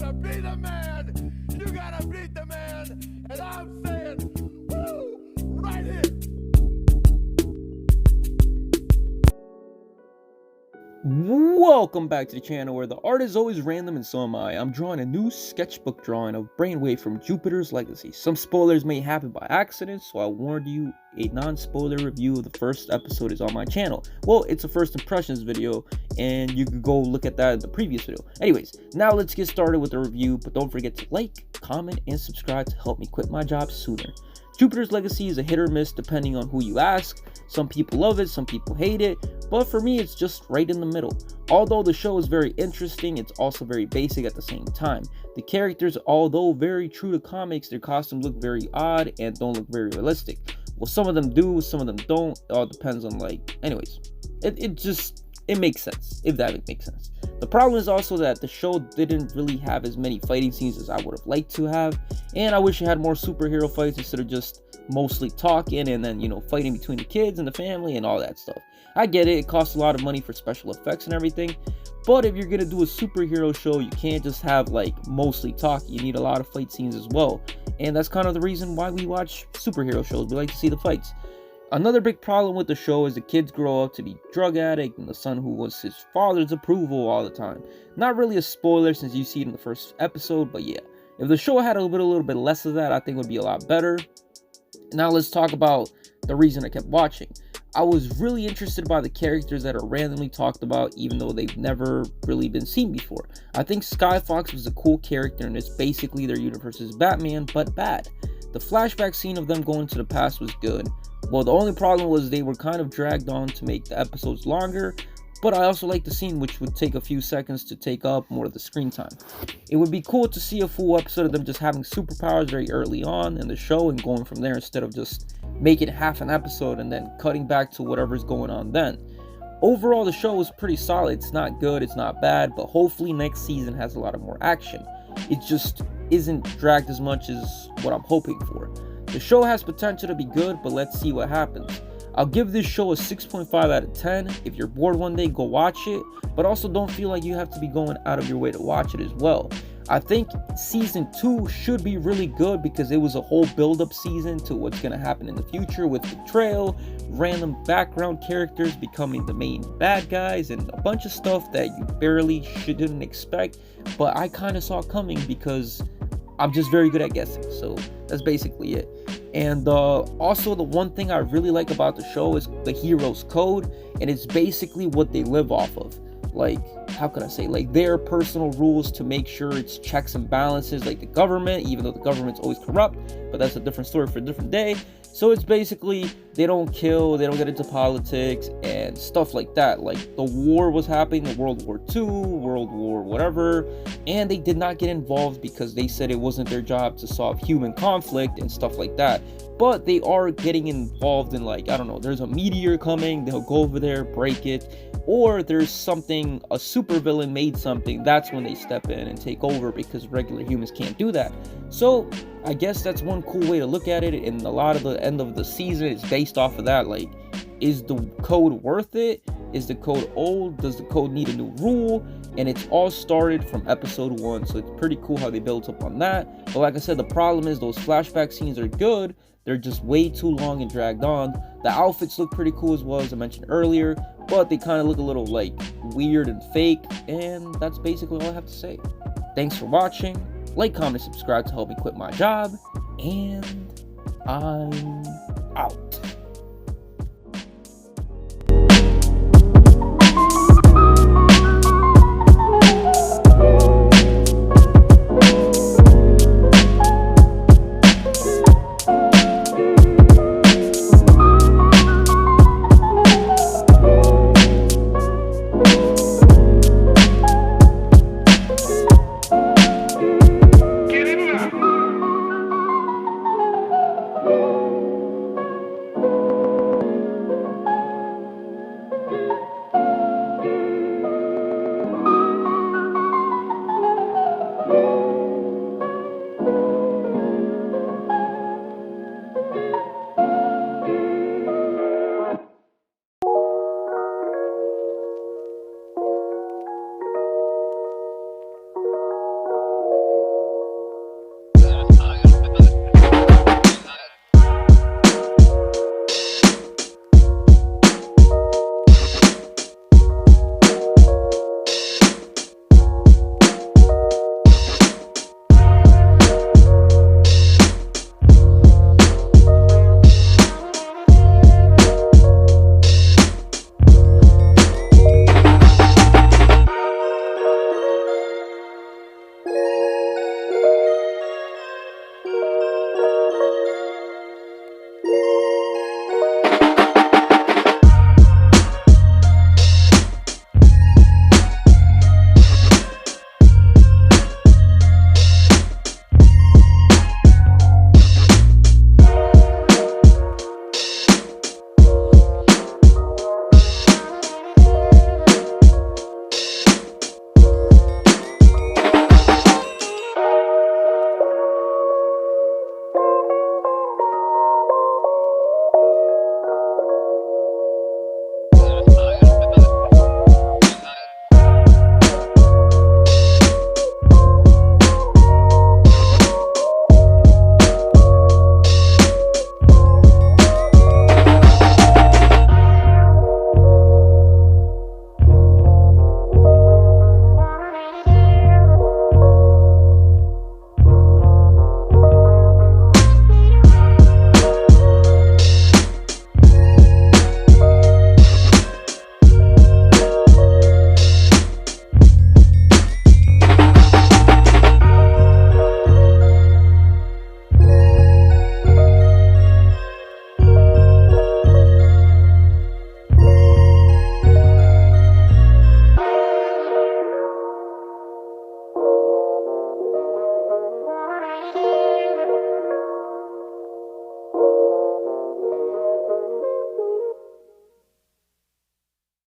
wanna be the man, you gotta beat the man. And I'm saying, woo, right here. Welcome back to the channel where the art is always random and so am I. I'm drawing a new sketchbook drawing of Brainwave from Jupiter's Legacy. Some spoilers may happen by accident, so I warned you a non-spoiler review of the first episode is on my channel. Well, it's a first impressions video and you can go look at that in the previous video. Anyways, now let's get started with the review, but don't forget to like, comment, and subscribe to help me quit my job sooner. Jupiter's Legacy is a hit or miss depending on who you ask. Some people love it, some people hate it, but for me it's just right in the middle. Although the show is very interesting, it's also very basic at the same time. The characters, although very true to comics, their costumes look very odd and don't look very realistic. Well, some of them do, some of them don't. It all depends on anyways. It makes sense, if that makes sense. The problem is also that the show didn't really have as many fighting scenes as I would have liked to have, and I wish it had more superhero fights instead of just mostly talking and then, fighting between the kids and the family and all that stuff. I get it costs a lot of money for special effects and everything, but if you're gonna do a superhero show, you can't just have mostly talk. You need a lot of fight scenes as well, and that's kind of the reason why we watch superhero shows. We like to see the fights. Another big problem with the show is the kids grow up to be drug addict and the son who was his father's approval all the time. Not really a spoiler since you see it in the first episode, but yeah. If the show had a little bit less of that, I think it would be a lot better. Now let's talk about the reason I kept watching. I was really interested by the characters that are randomly talked about even though they've never really been seen before. I think Skyfox was a cool character and it's basically their universe's Batman, but bad. The flashback scene of them going to the past was good. Well, the only problem was they were kind of dragged on to make the episodes longer, but I also like the scene which would take a few seconds to take up more of the screen time. It would be cool to see a full episode of them just having superpowers very early on in the show and going from there instead of just making half an episode and then cutting back to whatever's going on then. Overall, the show was pretty solid. It's not good, it's not bad, but hopefully next season has a lot of more action. It just isn't dragged as much as what I'm hoping for. The show has potential to be good, but let's see what happens. I'll give this show a 6.5 out of 10. If you're bored one day, go watch it, but also don't feel like you have to be going out of your way to watch it as well. I think season 2 should be really good because it was a whole build-up season to what's going to happen in the future with betrayal, random background characters becoming the main bad guys, and a bunch of stuff that you barely shouldn't expect, but I kind of saw coming because I'm just very good at guessing. So that's basically it. And also the one thing I really like about the show is the hero's code, and it's basically what they live off of. How can I say, their personal rules to make sure it's checks and balances, like the government, even though the government's always corrupt, but that's a different story for a different day. So it's basically they don't kill, they don't get into politics and stuff like that. The war was happening, the World War II, World War whatever, and they did not get involved because they said it wasn't their job to solve human conflict and stuff like that. But they are getting involved in I don't know, there's a meteor coming, they'll go over there, break it, or there's something, a supervillain made something, that's when they step in and take over because regular humans can't do that. So I guess that's one cool way to look at it, and a lot of the end of the season is based off of that. Is the code worth it? Is the code old? Does the code need a new rule? And it's all started from episode 1, so it's pretty cool how they built up on that. But like I said, the problem is those flashback scenes are good, they're just way too long and dragged on. The outfits look pretty cool as well, as I mentioned earlier, but they kind of look a little weird and fake, and that's basically all I have to say. Thanks for watching. Like, comment, subscribe to help me quit my job, and I'm out.